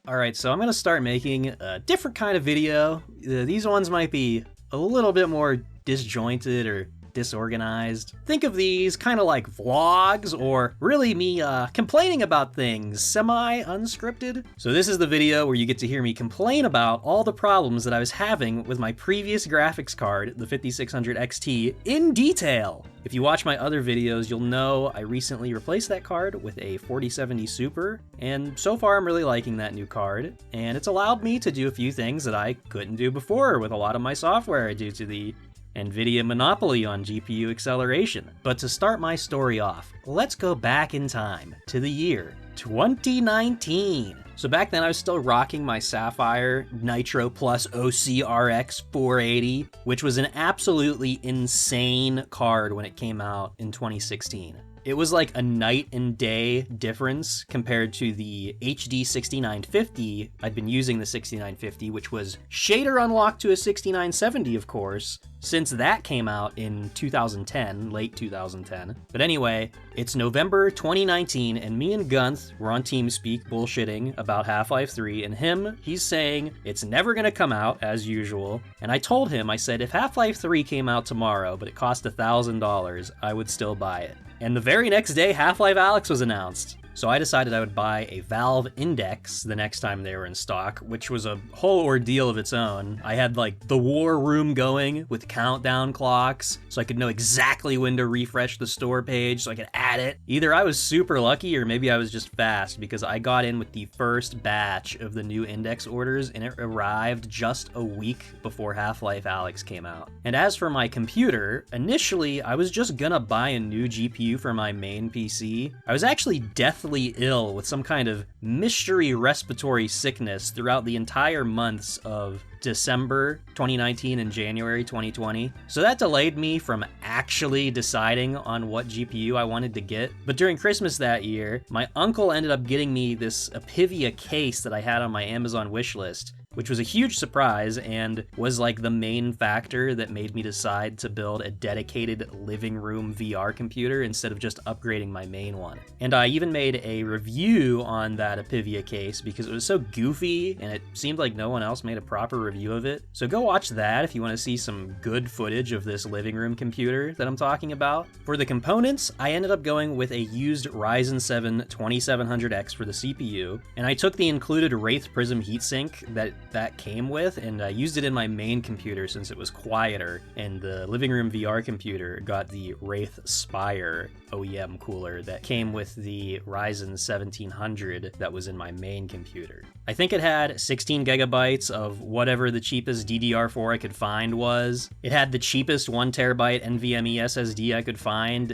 Alright, so I'm gonna start making a different kind of video. These ones might be a little bit more disjointed or disorganized. Think of these kind of like vlogs, or really me complaining about things, semi-unscripted. So this is the video where you get to hear me complain about all the problems that I was having with my previous graphics card, the 5600 XT, in detail. If you watch my other videos, you'll know I recently replaced that card with a 4070 Super, and so far I'm really liking that new card, and it's allowed me to do a few things that I couldn't do before with a lot of my software due to the NVIDIA monopoly on GPU acceleration. But to start my story off, let's go back in time to the year 2019. So back then I was still rocking my Sapphire Nitro Plus OCRX 480, which was an absolutely insane card when it came out in 2016. It was like a night and day difference compared to the HD 6950. I'd been using the 6950, which was shader unlocked to a 6970, of course, since that came out in 2010, late 2010. But anyway, it's November 2019, and me and Gunth were on TeamSpeak bullshitting about Half-Life 3, and he's saying it's never gonna come out, as usual. And I told him, I said, if Half-Life 3 came out tomorrow, but it cost $1,000, I would still buy it. And the very next day, Half-Life Alyx was announced. So I decided I would buy a Valve Index the next time they were in stock, which was a whole ordeal of its own. I had like the war room going with countdown clocks, so I could know exactly when to refresh the store page so I could add it. Either I was super lucky or maybe I was just fast, because I got in with the first batch of the new Index orders and it arrived just a week before Half-Life Alyx came out. And as for my computer, initially I was just gonna buy a new GPU for my main PC. I was actually deathly ill with some kind of mystery respiratory sickness throughout the entire months of December 2019 and January 2020. So that delayed me from actually deciding on what GPU I wanted to get. But during Christmas that year, my uncle ended up getting me this Apivia case that I had on my Amazon wishlist, which was a huge surprise and was like the main factor that made me decide to build a dedicated living room VR computer instead of just upgrading my main one. And I even made a review on that Apivia case because it was so goofy and it seemed like no one else made a proper review of it. So go watch that if you want to see some good footage of this living room computer that I'm talking about. For the components, I ended up going with a used Ryzen 7 2700X for the CPU, and I took the included Wraith Prism heatsink that came with, and I used it in my main computer since it was quieter, and the living room VR computer got the Wraith Spire OEM cooler that came with the Ryzen 1700 that was in my main computer. I think it had 16 gigabytes of whatever the cheapest DDR4 I could find was. It had the cheapest 1TB NVMe SSD I could find.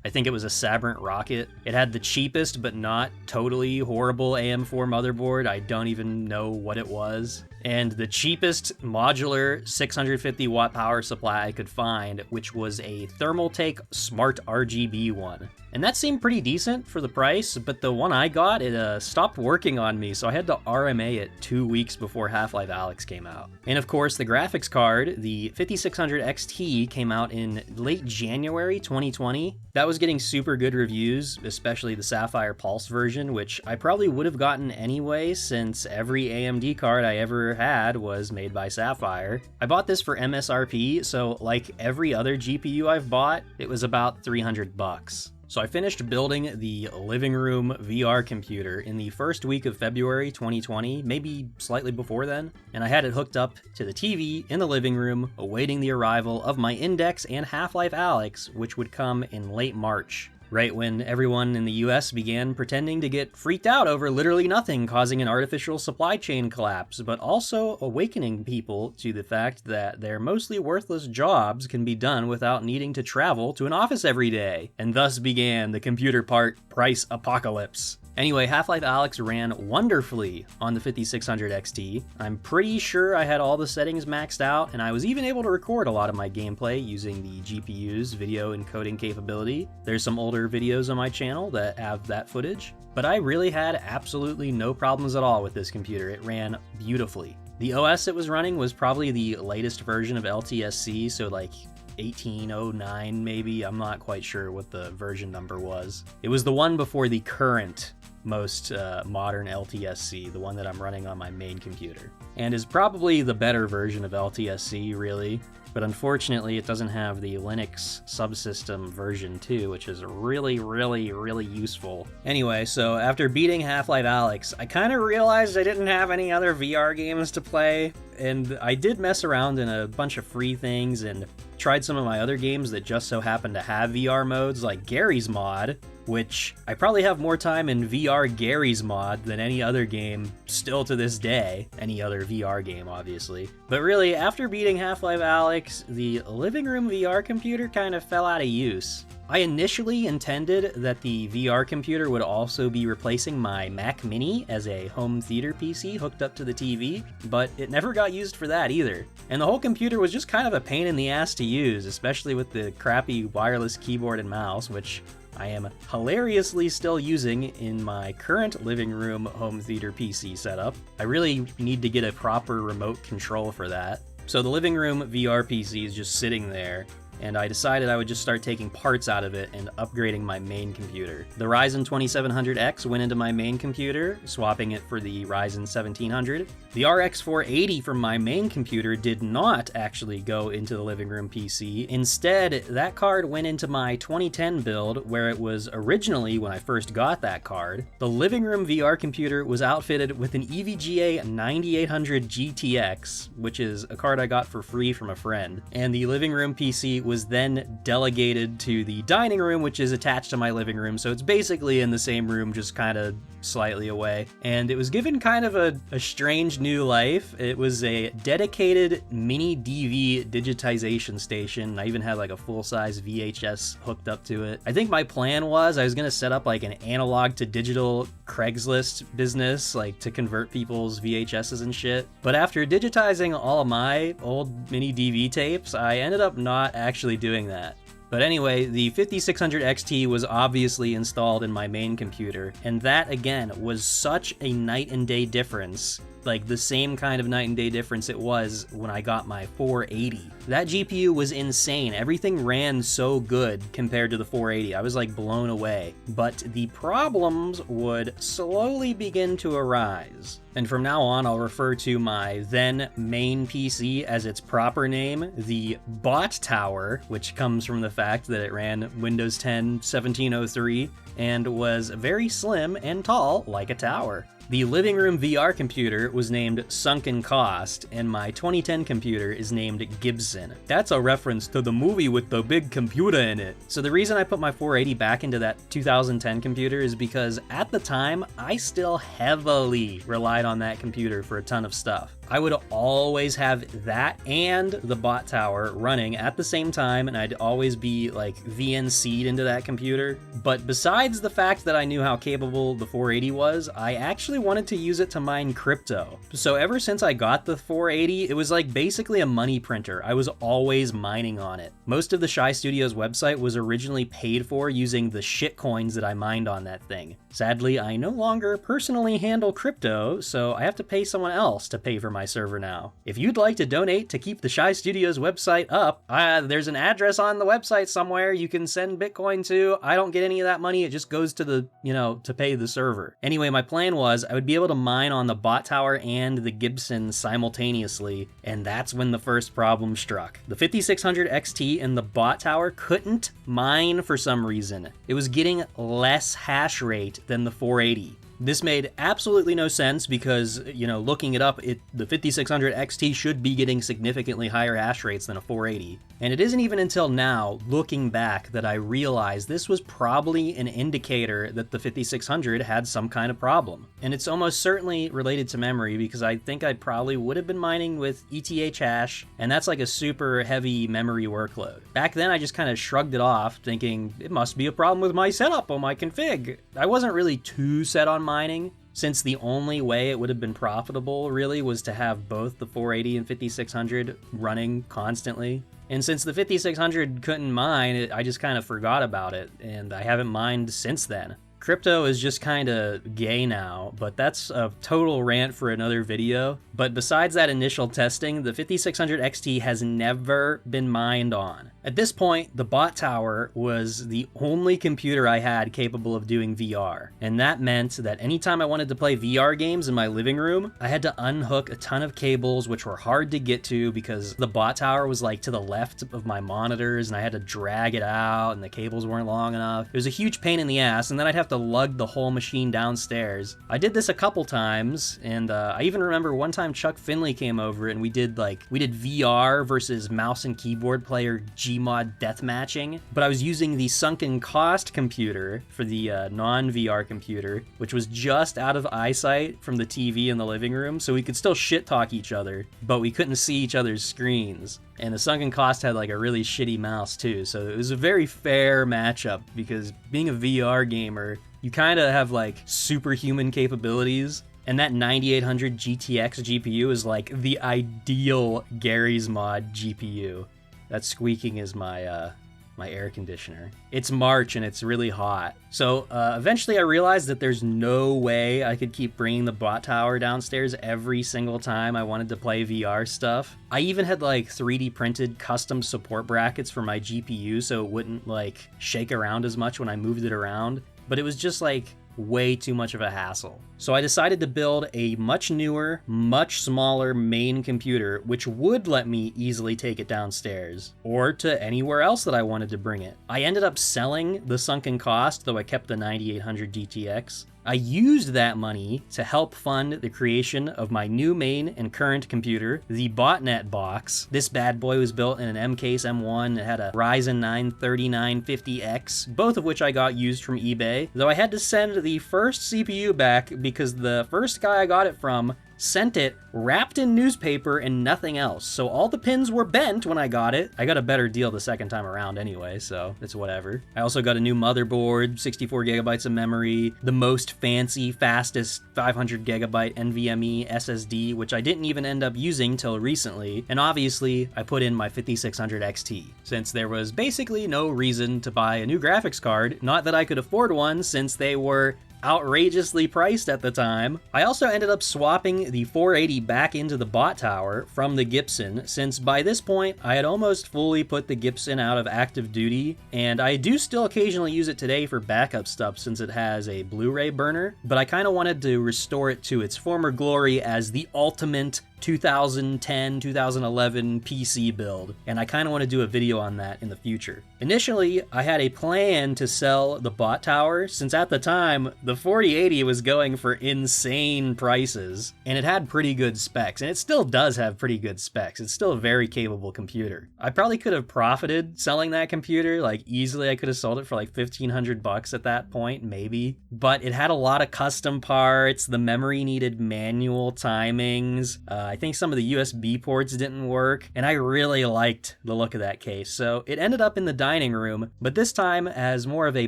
I think it was a Sabrent Rocket. It had the cheapest but not totally horrible AM4 motherboard. I don't even know what it was. And the cheapest modular 650 watt power supply I could find, which was a Thermaltake Smart RGB one. And that seemed pretty decent for the price, but the one I got, it stopped working on me, so I had to RMA it 2 weeks before Half-Life Alyx came out. And of course, the graphics card, the 5600 XT, came out in late January 2020. That was getting super good reviews, especially the Sapphire Pulse version, which I probably would have gotten anyway since every AMD card I ever had was made by Sapphire. I bought this for MSRP, so like every other GPU I've bought, it was about $300. So I finished building the living room VR computer in the first week of February 2020, maybe slightly before then, and I had it hooked up to the TV in the living room, awaiting the arrival of my Index and Half-Life Alyx, which would come in late March. Right when everyone in the US began pretending to get freaked out over literally nothing, causing an artificial supply chain collapse, but also awakening people to the fact that their mostly worthless jobs can be done without needing to travel to an office every day. And thus began the computer part price apocalypse. Anyway, Half-Life Alyx ran wonderfully on the 5600 XT. I'm pretty sure I had all the settings maxed out, and I was even able to record a lot of my gameplay using the GPU's video encoding capability. There's some older videos on my channel that have that footage, but I really had absolutely no problems at all with this computer. It ran beautifully. The OS it was running was probably the latest version of LTSC, so like 1809 maybe. I'm not quite sure what the version number was. It was the one before the current most modern LTSC, the one that I'm running on my main computer, and is probably the better version of LTSC, really. But unfortunately, it doesn't have the Linux subsystem version 2, which is really, really, really useful. Anyway, so after beating Half-Life Alyx, I kind of realized I didn't have any other VR games to play, and I did mess around in a bunch of free things and tried some of my other games that just so happened to have VR modes, like Gary's Mod, which I probably have more time in VR Gary's Mod than any other game still to this day. Any other VR game, obviously. But really, after beating Half-Life Alyx, the living room VR computer kind of fell out of use. I initially intended that the VR computer would also be replacing my Mac Mini as a home theater PC hooked up to the TV, but it never got used for that either. And the whole computer was just kind of a pain in the ass to use, especially with the crappy wireless keyboard and mouse, which I am hilariously still using in my current living room home theater PC setup. I really need to get a proper remote control for that. So the living room VR PC is just sitting there, and I decided I would just start taking parts out of it and upgrading my main computer. The Ryzen 2700X went into my main computer, swapping it for the Ryzen 1700. The RX 480 from my main computer did not actually go into the living room PC. Instead, that card went into my 2010 build, where it was originally when I first got that card. The living room VR computer was outfitted with an EVGA 9800 GTX, which is a card I got for free from a friend, and the living room PC was then delegated to the dining room, which is attached to my living room, so it's basically in the same room, just kind of slightly away. And it was given kind of a strange new life. It was a dedicated mini DV digitization station. I even had like a full-size VHS hooked up to it. I think my plan was I was gonna set up like an analog to digital Craigslist business, like to convert people's VHSs and shit. But after digitizing all of my old mini DV tapes, I ended up not actually doing that. But anyway, the 5600 XT was obviously installed in my main computer, and that again was such a night and day difference. Like the same kind of night and day difference it was when I got my 480. That GPU was insane. Everything ran so good compared to the 480. I was like blown away. But the problems would slowly begin to arise. And from now on, I'll refer to my then main PC as its proper name, the Bot Tower, which comes from the fact that it ran Windows 10 1703 and was very slim and tall like a tower. The living room VR computer was named Sunken Cost, and my 2010 computer is named Gibson. That's a reference to the movie with the big computer in it. So the reason I put my 480 back into that 2010 computer is because at the time, I still heavily relied on that computer for a ton of stuff. I would always have that and the Bot Tower running at the same time, and I'd always be like VNC'd into that computer. But besides the fact that I knew how capable the 480 was, I actually wanted to use it to mine crypto. So ever since I got the 480, it was like basically a money printer. I was always mining on it. Most of the Shy Studios website was originally paid for using the shit coins that I mined on that thing. Sadly, I no longer personally handle crypto, so I have to pay someone else to pay for my server now. If you'd like to donate to keep the Shy Studios website up, there's an address on the website somewhere you can send Bitcoin to. I don't get any of that money. It just goes to the, to pay the server. Anyway, my plan was I would be able to mine on the Bot Tower and the Gibson simultaneously, and that's when the first problem struck. The 5600 XT and the Bot Tower couldn't mine for some reason. It was getting less hash rate than the 480. This made absolutely no sense because, looking it up, the 5600 XT should be getting significantly higher hash rates than a 480. And it isn't even until now, looking back, that I realized this was probably an indicator that the 5600 had some kind of problem. And it's almost certainly related to memory because I think I probably would have been mining with ETH hash, and that's like a super heavy memory workload. Back then, I just kind of shrugged it off, thinking it must be a problem with my setup or my config. I wasn't really too set on mining, since the only way it would have been profitable really was to have both the 480 and 5600 running constantly. And since the 5600 couldn't mine, I just kind of forgot about it, and I haven't mined since then. Crypto is just kind of gay now, but that's a total rant for another video. But besides that initial testing, the 5600 XT has never been mined on. At this point, the bot tower was the only computer I had capable of doing VR, and that meant that anytime I wanted to play VR games in my living room, I had to unhook a ton of cables, which were hard to get to because the bot tower was like to the left of my monitors, and I had to drag it out, and the cables weren't long enough. It was a huge pain in the ass, and then I'd have to lug the whole machine downstairs. I did this a couple times, and I even remember one time Chuck Finley came over and we did VR versus mouse and keyboard player Gmod deathmatching, but I was using the sunken cost computer for the non-VR computer, which was just out of eyesight from the TV in the living room, so we could still shit talk each other, but we couldn't see each other's screens. And the sunken cost had like a really shitty mouse too, so it was a very fair matchup because being a VR gamer, you kind of have like superhuman capabilities. And that 9800 GTX GPU is like the ideal Gary's Mod GPU. That squeaking is my my air conditioner. It's March and it's really hot. So eventually I realized that there's no way I could keep bringing the bot tower downstairs every single time I wanted to play VR stuff. I even had like 3D printed custom support brackets for my GPU so it wouldn't like shake around as much when I moved it around. But it was just like way too much of a hassle. So I decided to build a much newer, much smaller main computer, which would let me easily take it downstairs, or to anywhere else that I wanted to bring it. I ended up selling the sunken cost, though I kept the 9800 GTX. I used that money to help fund the creation of my new main and current computer, the botnet box. This bad boy was built in an MCase M1. It had a Ryzen 9 3950X, both of which I got used from eBay, though I had to send the first CPU back because the first guy I got it from sent it wrapped in newspaper and nothing else. So all the pins were bent when I got it. I got a better deal the second time around anyway, so it's whatever. I also got a new motherboard, 64 gigabytes of memory, the most fancy, fastest 500 gigabyte NVMe SSD, which I didn't even end up using till recently. And obviously, I put in my 5600 XT, since there was basically no reason to buy a new graphics card. Not that I could afford one, since they were outrageously priced at the time. I also ended up swapping the 480 back into the bot tower from the Gibson, since by this point I had almost fully put the Gibson out of active duty, and I do still occasionally use it today for backup stuff since it has a Blu-ray burner, but I kind of wanted to restore it to its former glory as the ultimate 2010, 2011 PC build, and I kind of want to do a video on that in the future. Initially, I had a plan to sell the bot tower, since at the time, the 4080 was going for insane prices, and it had pretty good specs, and it still does have pretty good specs. It's still a very capable computer. I probably could have profited selling that computer, like easily I could have sold it for like $1,500 at that point, maybe, but it had a lot of custom parts, the memory needed manual timings, I think some of the USB ports didn't work, and I really liked the look of that case, so it ended up in the dining room, but this time as more of a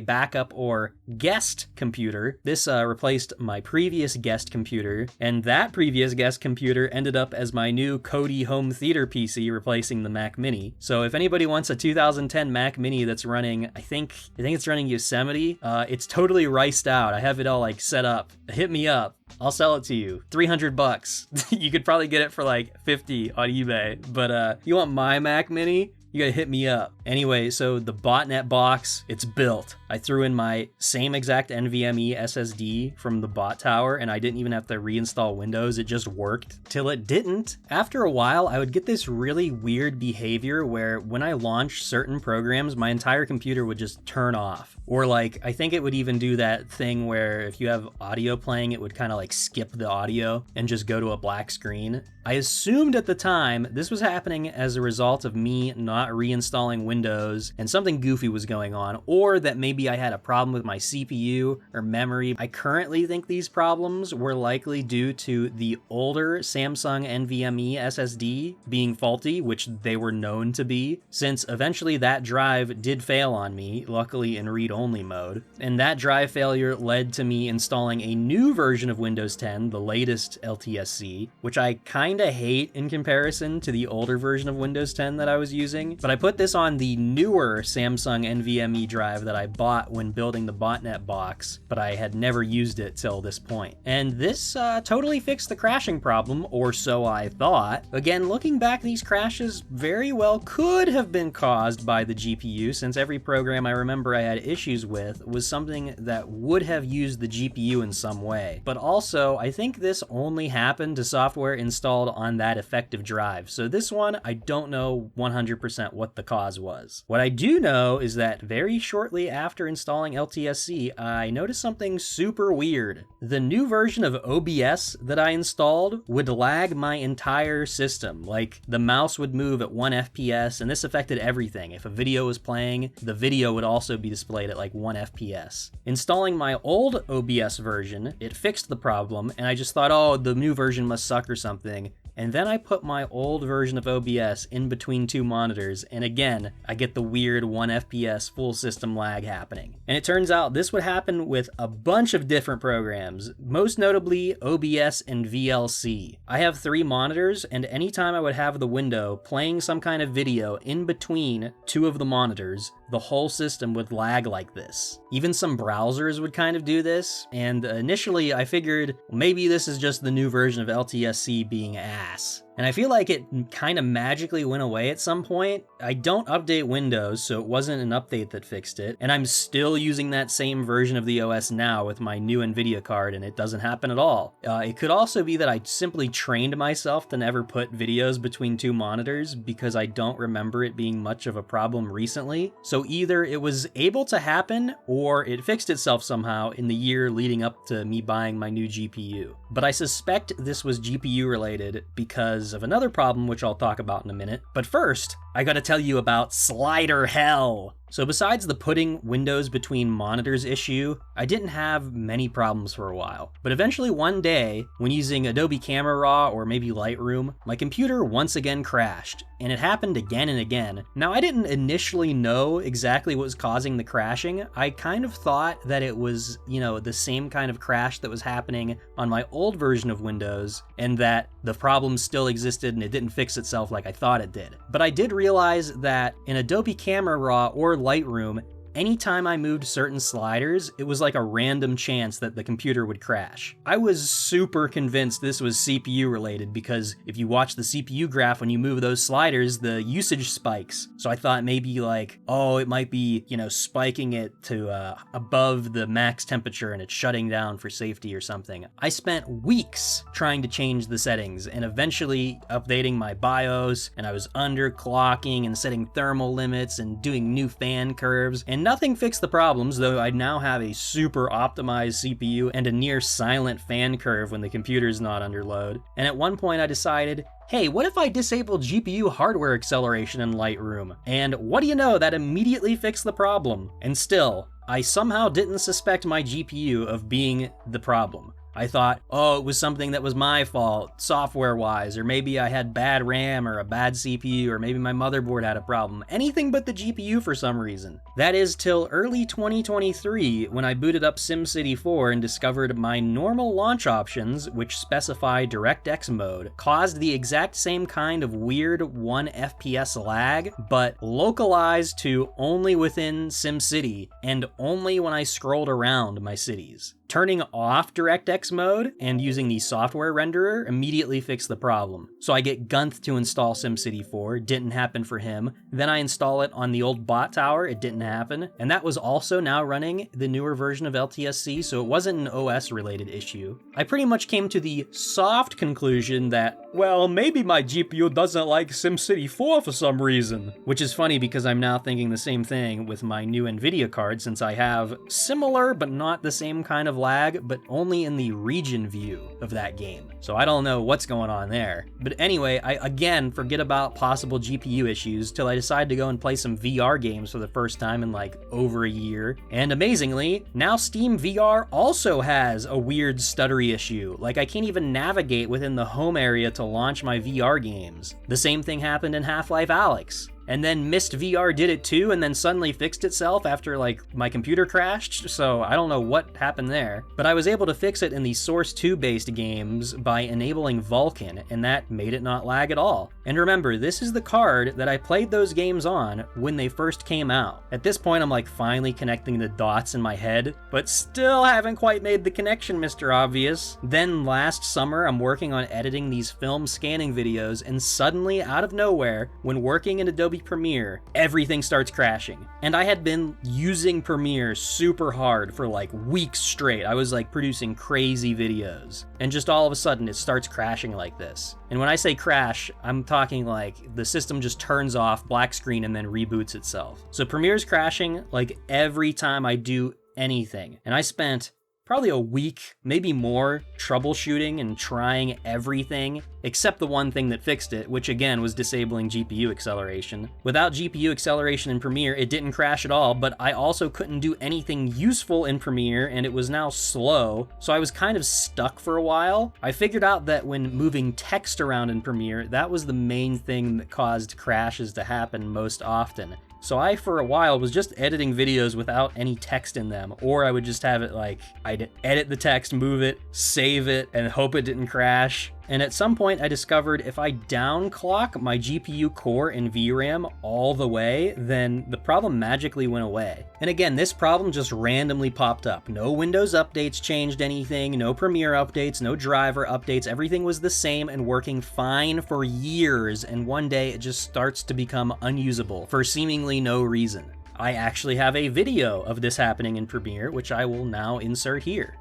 backup or guest computer. This replaced my previous guest computer, and that previous guest computer ended up as my new Kodi home theater PC, replacing the Mac Mini. So if anybody wants a 2010 Mac Mini that's running, I think it's running Yosemite, it's totally riced out. I have it all like set up. Hit me up. I'll sell it to you. $300. You could probably get it for like 50 on eBay, but you want my Mac Mini? You gotta hit me up. Anyway, so the botnet box, it's built. I threw in my same exact NVMe SSD from the bot tower, and I didn't even have to reinstall Windows. It just worked till it didn't. After a while, I would get this really weird behavior where when I launched certain programs, my entire computer would just turn off. Or like, I think it would even do that thing where if you have audio playing, it would kind of like skip the audio and just go to a black screen. I assumed at the time this was happening as a result of me not reinstalling Windows and something goofy was going on, or that maybe I had a problem with my CPU or memory. I currently think these problems were likely due to the older Samsung NVMe SSD being faulty, which they were known to be, since eventually that drive did fail on me, luckily in read-only mode, and that drive failure led to me installing a new version of Windows 10, the latest LTSC, which I kinda hate in comparison to the older version of Windows 10 that I was using. crashing, but I put this on the newer Samsung NVMe drive that I bought when building the botnet box, but I had never used it till this point. And this totally fixed the crashing problem, or so I thought. Again, looking back, these crashes very well could have been caused by the GPU, since every program I remember I had issues with was something that would have used the GPU in some way. But also, I think this only happened to software installed on that effective drive, so this one, I don't know 100% what the cause was. What I do know is that very shortly after installing LTSC, I noticed something super weird. The new version of OBS that I installed would lag my entire system. Like, the mouse would move at 1 FPS, and this affected everything. If a video was playing, the video would also be displayed at like 1 FPS. Installing my old OBS version, it fixed the problem, and I just thought, oh, the new version must suck or something. And then I put my old version of OBS in between two monitors, and again, I get the weird 1 FPS full system lag happening. And it turns out this would happen with a bunch of different programs, most notably OBS and VLC. I have 3 monitors, and anytime I would have the window playing some kind of video in between 2 of the monitors, the whole system would lag like this. Even some browsers would kind of do this, and initially I figured maybe this is just the new version of LTSC being ass. And I feel like it kind of magically went away at some point. I don't update Windows, so it wasn't an update that fixed it, and I'm still using that same version of the OS now with my new NVIDIA card, and it doesn't happen at all. It could also be that I simply trained myself to never put videos between 2 monitors because I don't remember it being much of a problem recently. So either it was able to happen, or it fixed itself somehow in the year leading up to me buying my new GPU. But I suspect this was GPU related because of another problem which I'll talk about in a minute. But first, I gotta tell you about slider hell. So besides the putting windows between monitors issue, I didn't have many problems for a while. But eventually one day, when using Adobe Camera Raw or maybe Lightroom, my computer once again crashed, and it happened again and again. Now, I didn't initially know exactly what was causing the crashing. I kind of thought that it was, the same kind of crash that was happening on my old version of Windows, and that the problem still existed and it didn't fix itself like I thought it did. But I did realize that in Adobe Camera Raw or Lightroom, anytime I moved certain sliders, it was like a random chance that the computer would crash. I was super convinced this was CPU related because if you watch the CPU graph when you move those sliders, the usage spikes. So I thought maybe like, oh, it might be, spiking it to above the max temperature and it's shutting down for safety or something. I spent weeks trying to change the settings and eventually updating my BIOS, and I was underclocking and setting thermal limits and doing new fan curves, and nothing fixed the problems, though I now have a super optimized CPU and a near silent fan curve when the computer's not under load. And at one point I decided, hey, what if I disable GPU hardware acceleration in Lightroom? And what do you know, that immediately fixed the problem. And still, I somehow didn't suspect my GPU of being the problem. I thought, oh, it was something that was my fault, software-wise, or maybe I had bad RAM or a bad CPU, or maybe my motherboard had a problem. Anything but the GPU for some reason. That is till early 2023, when I booted up SimCity 4 and discovered my normal launch options, which specify DirectX mode, caused the exact same kind of weird 1 FPS lag, but localized to only within SimCity, and only when I scrolled around my cities. Turning off DirectX mode and using the software renderer immediately fixed the problem. So I get Gunth to install SimCity 4, didn't happen for him. Then I install it on the old bot tower, it didn't happen. And that was also now running the newer version of LTSC, so it wasn't an OS related issue. I pretty much came to the soft conclusion that, well, maybe my GPU doesn't like SimCity 4 for some reason. Which is funny because I'm now thinking the same thing with my new NVIDIA card, since I have similar but not the same kind of lag, but only in the region view of that game. So I don't know what's going on there. But anyway, I again forget about possible GPU issues till I decide to go and play some VR games for the first time in like over a year. And amazingly, now Steam VR also has a weird stuttery issue. Like I can't even navigate within the home area to launch my VR games. The same thing happened in Half-Life Alyx. And then Mist VR did it too, and then suddenly fixed itself after like my computer crashed, so I don't know what happened there. But I was able to fix it in the Source 2 based games by enabling Vulkan, and that made it not lag at all. And remember, this is the card that I played those games on when they first came out. At this point, I'm like finally connecting the dots in my head, but still haven't quite made the connection, Mr. Obvious. Then last summer, I'm working on editing these film scanning videos, and suddenly, out of nowhere, when working in Adobe Premiere, everything starts crashing. And I had been using Premiere super hard for like weeks straight. I was like producing crazy videos, and just all of a sudden it starts crashing like this. And when I say crash, I'm talking like the system just turns off, black screen, and then reboots itself. So Premiere's crashing like every time I do anything. And I spent probably a week, maybe more, troubleshooting and trying everything, except the one thing that fixed it, which again was disabling GPU acceleration. Without GPU acceleration in Premiere, it didn't crash at all, but I also couldn't do anything useful in Premiere, and it was now slow, so I was kind of stuck for a while. I figured out that when moving text around in Premiere, that was the main thing that caused crashes to happen most often. So I, for a while, was just editing videos without any text in them, or I would just have it like, I'd edit the text, move it, save it, and hope it didn't crash. And at some point I discovered if I downclock my GPU core and VRAM all the way, then the problem magically went away. And again, this problem just randomly popped up. No Windows updates changed anything, no Premiere updates, no driver updates, everything was the same and working fine for years, and one day it just starts to become unusable for seemingly no reason. I actually have a video of this happening in Premiere, which I will now insert here.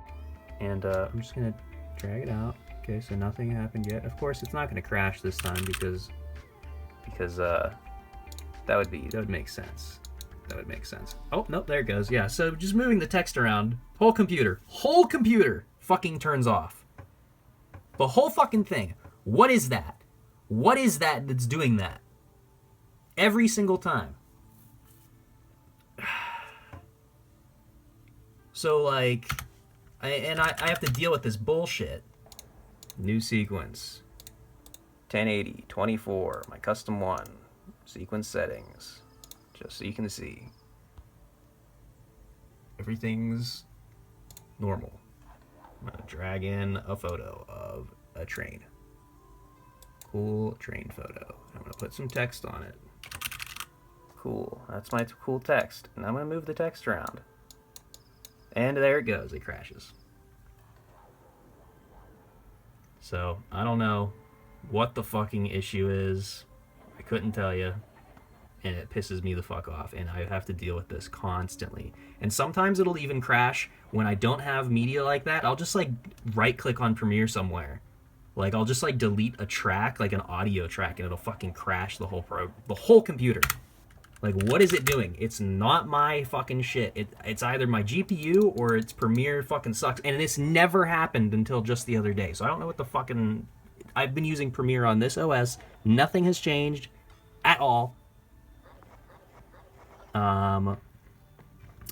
And I'm just gonna drag it out. Okay, so nothing happened yet. Of course, it's not going to crash this time because that would make sense. That would make sense. Oh, no, there it goes. Yeah, so just moving the text around, whole computer fucking turns off. The whole fucking thing. What is that? What is that that's doing that? Every single time. So, like, I have to deal with this bullshit. New sequence. 1080, 24, my custom one. Sequence settings. Just so you can see. Everything's normal. I'm gonna drag in a photo of a train. Cool train photo. I'm gonna put some text on it. Cool, that's my cool text. And I'm gonna move the text around. And there it goes, it crashes. So, I don't know what the fucking issue is. I couldn't tell you. And it pisses me the fuck off. And I have to deal with this constantly. And sometimes it'll even crash when I don't have media like that. I'll just like right click on Premiere somewhere. Like I'll just like delete a track, like an audio track, and it'll fucking crash the whole computer. Like, what is it doing? It's not my fucking shit. It's either my GPU or it's Premiere fucking sucks. And this never happened until just the other day. So I don't know what the fucking... I've been using Premiere on this OS. Nothing has changed at all.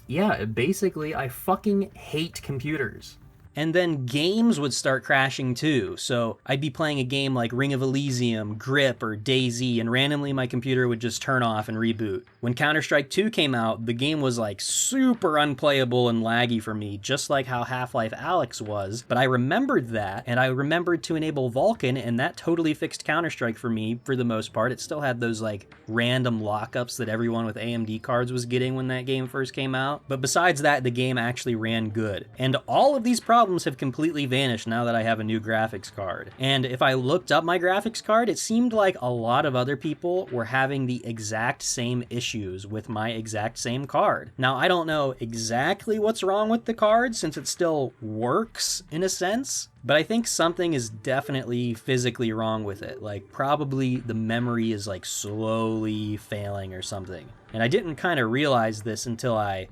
Yeah, basically, I fucking hate computers. And then games would start crashing too. So I'd be playing a game like Ring of Elysium, Grip, or DayZ, and randomly my computer would just turn off and reboot. When Counter-Strike 2 came out, the game was like super unplayable and laggy for me, just like how Half-Life Alyx was. But I remembered that, and I remembered to enable Vulkan, and that totally fixed Counter-Strike for me for the most part. It still had those like random lockups that everyone with AMD cards was getting when that game first came out. But besides that, the game actually ran good. And all of these problems have completely vanished now that I have a new graphics card. And if I looked up my graphics card, it seemed like a lot of other people were having the exact same issues with my exact same card. Now, I don't know exactly what's wrong with the card since it still works in a sense, but I think something is definitely physically wrong with it. Like, probably the memory is like slowly failing or something. And I didn't kind of realize this until I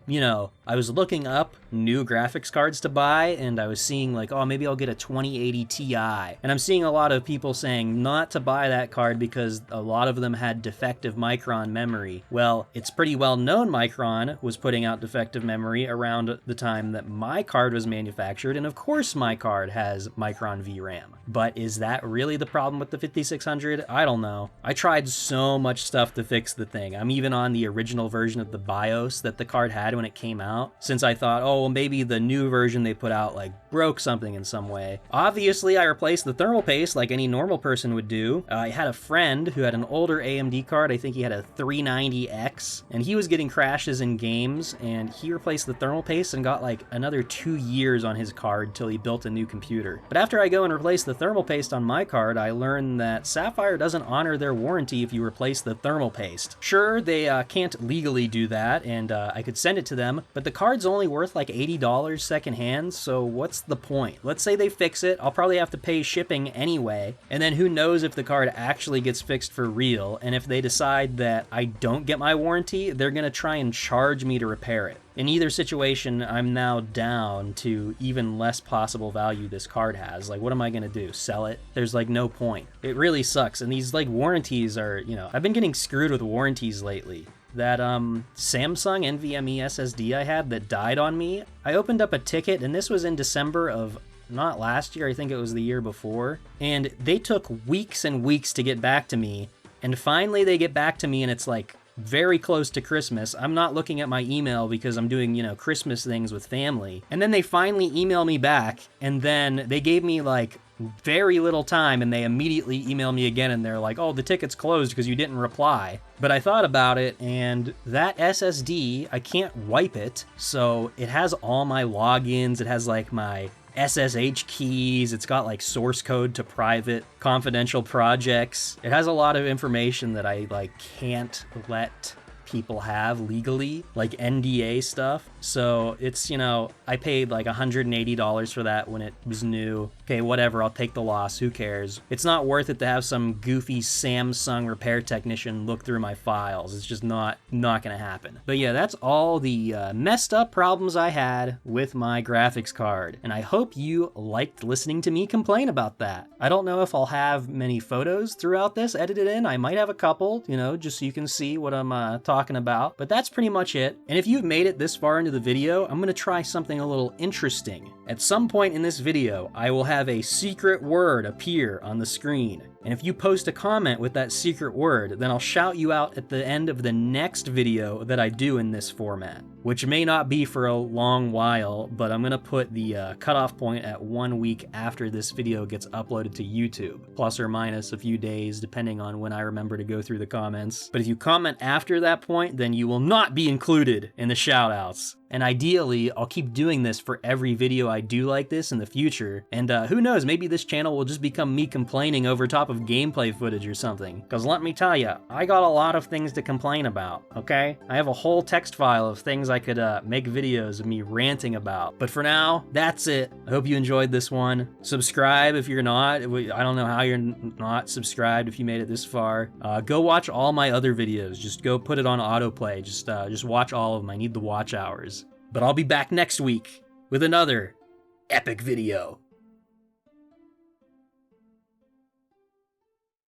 was looking up new graphics cards to buy, and I was seeing like, oh, maybe I'll get a 2080 Ti. And I'm seeing a lot of people saying not to buy that card because a lot of them had defective Micron memory. Well, it's pretty well known Micron was putting out defective memory around the time that my card was manufactured, and of course my card has has Micron VRAM. But is that really the problem with the 5600? I don't know. I tried so much stuff to fix the thing. I'm even on the original version of the BIOS that the card had when it came out, since I thought, oh, well, maybe the new version they put out like broke something in some way. Obviously, I replaced the thermal paste like any normal person would do. I had a friend who had an older AMD card. I think he had a 390X, and he was getting crashes in games, and he replaced the thermal paste and got like another 2 years on his card till he built a new computer. But after I go and replace the thermal paste on my card, I learned that Sapphire doesn't honor their warranty if you replace the thermal paste. Sure, they can't legally do that, and I could send it to them, but the card's only worth like $80 secondhand, so what's the point? Let's say they fix it, I'll probably have to pay shipping anyway, and then who knows if the card actually gets fixed for real, and if they decide that I don't get my warranty, they're gonna try and charge me to repair it. In either situation, I'm now down to even less possible value this card has. Like, what am I gonna do? Sell it? There's like no point. It really sucks, and these like warranties are, you know, I've been getting screwed with warranties lately. That Samsung NVMe SSD I had that died on me, I opened up a ticket, and this was in December of not last year, I think it was the year before, and they took weeks and weeks to get back to me, and finally they get back to me, and it's like very close to Christmas. I'm not looking at my email because I'm doing, you know, Christmas things with family. And then they finally email me back, and then they gave me like very little time, and they immediately email me again, and they're like, oh, the ticket's closed because you didn't reply. But I thought about it, and that SSD, I can't wipe it, so it has all my logins, it has like my SSH keys, it's got like source code to private confidential projects. It has a lot of information that I like can't let people have legally, like NDA stuff. So it's, you know, I paid like $180 for that when it was new. Okay, whatever, I'll take the loss, who cares? It's not worth it to have some goofy Samsung repair technician look through my files. It's just not gonna happen. But yeah, that's all the messed up problems I had with my graphics card. And I hope you liked listening to me complain about that. I don't know if I'll have many photos throughout this edited in. I might have a couple, you know, just so you can see what I'm talking about. But that's pretty much it. And if you've made it this far into the video, I'm gonna try something a little interesting. At some point in this video, I will have a secret word appear on the screen. And if you post a comment with that secret word, then I'll shout you out at the end of the next video that I do in this format, which may not be for a long while, but I'm gonna put the cutoff point at 1 week after this video gets uploaded to YouTube, plus or minus a few days, depending on when I remember to go through the comments. But if you comment after that point, then you will not be included in the shoutouts. And ideally, I'll keep doing this for every video I do like this in the future. And who knows, maybe this channel will just become me complaining over top of gameplay footage or something. Because let me tell you, I got a lot of things to complain about, okay? I have a whole text file of things I could make videos of me ranting about. But for now, that's it. I hope you enjoyed this one. Subscribe if you're not. I don't know how you're not subscribed if you made it this far. Go watch all my other videos. Just go put it on autoplay. Just watch all of them. I need the watch hours. But I'll be back next week with another epic video.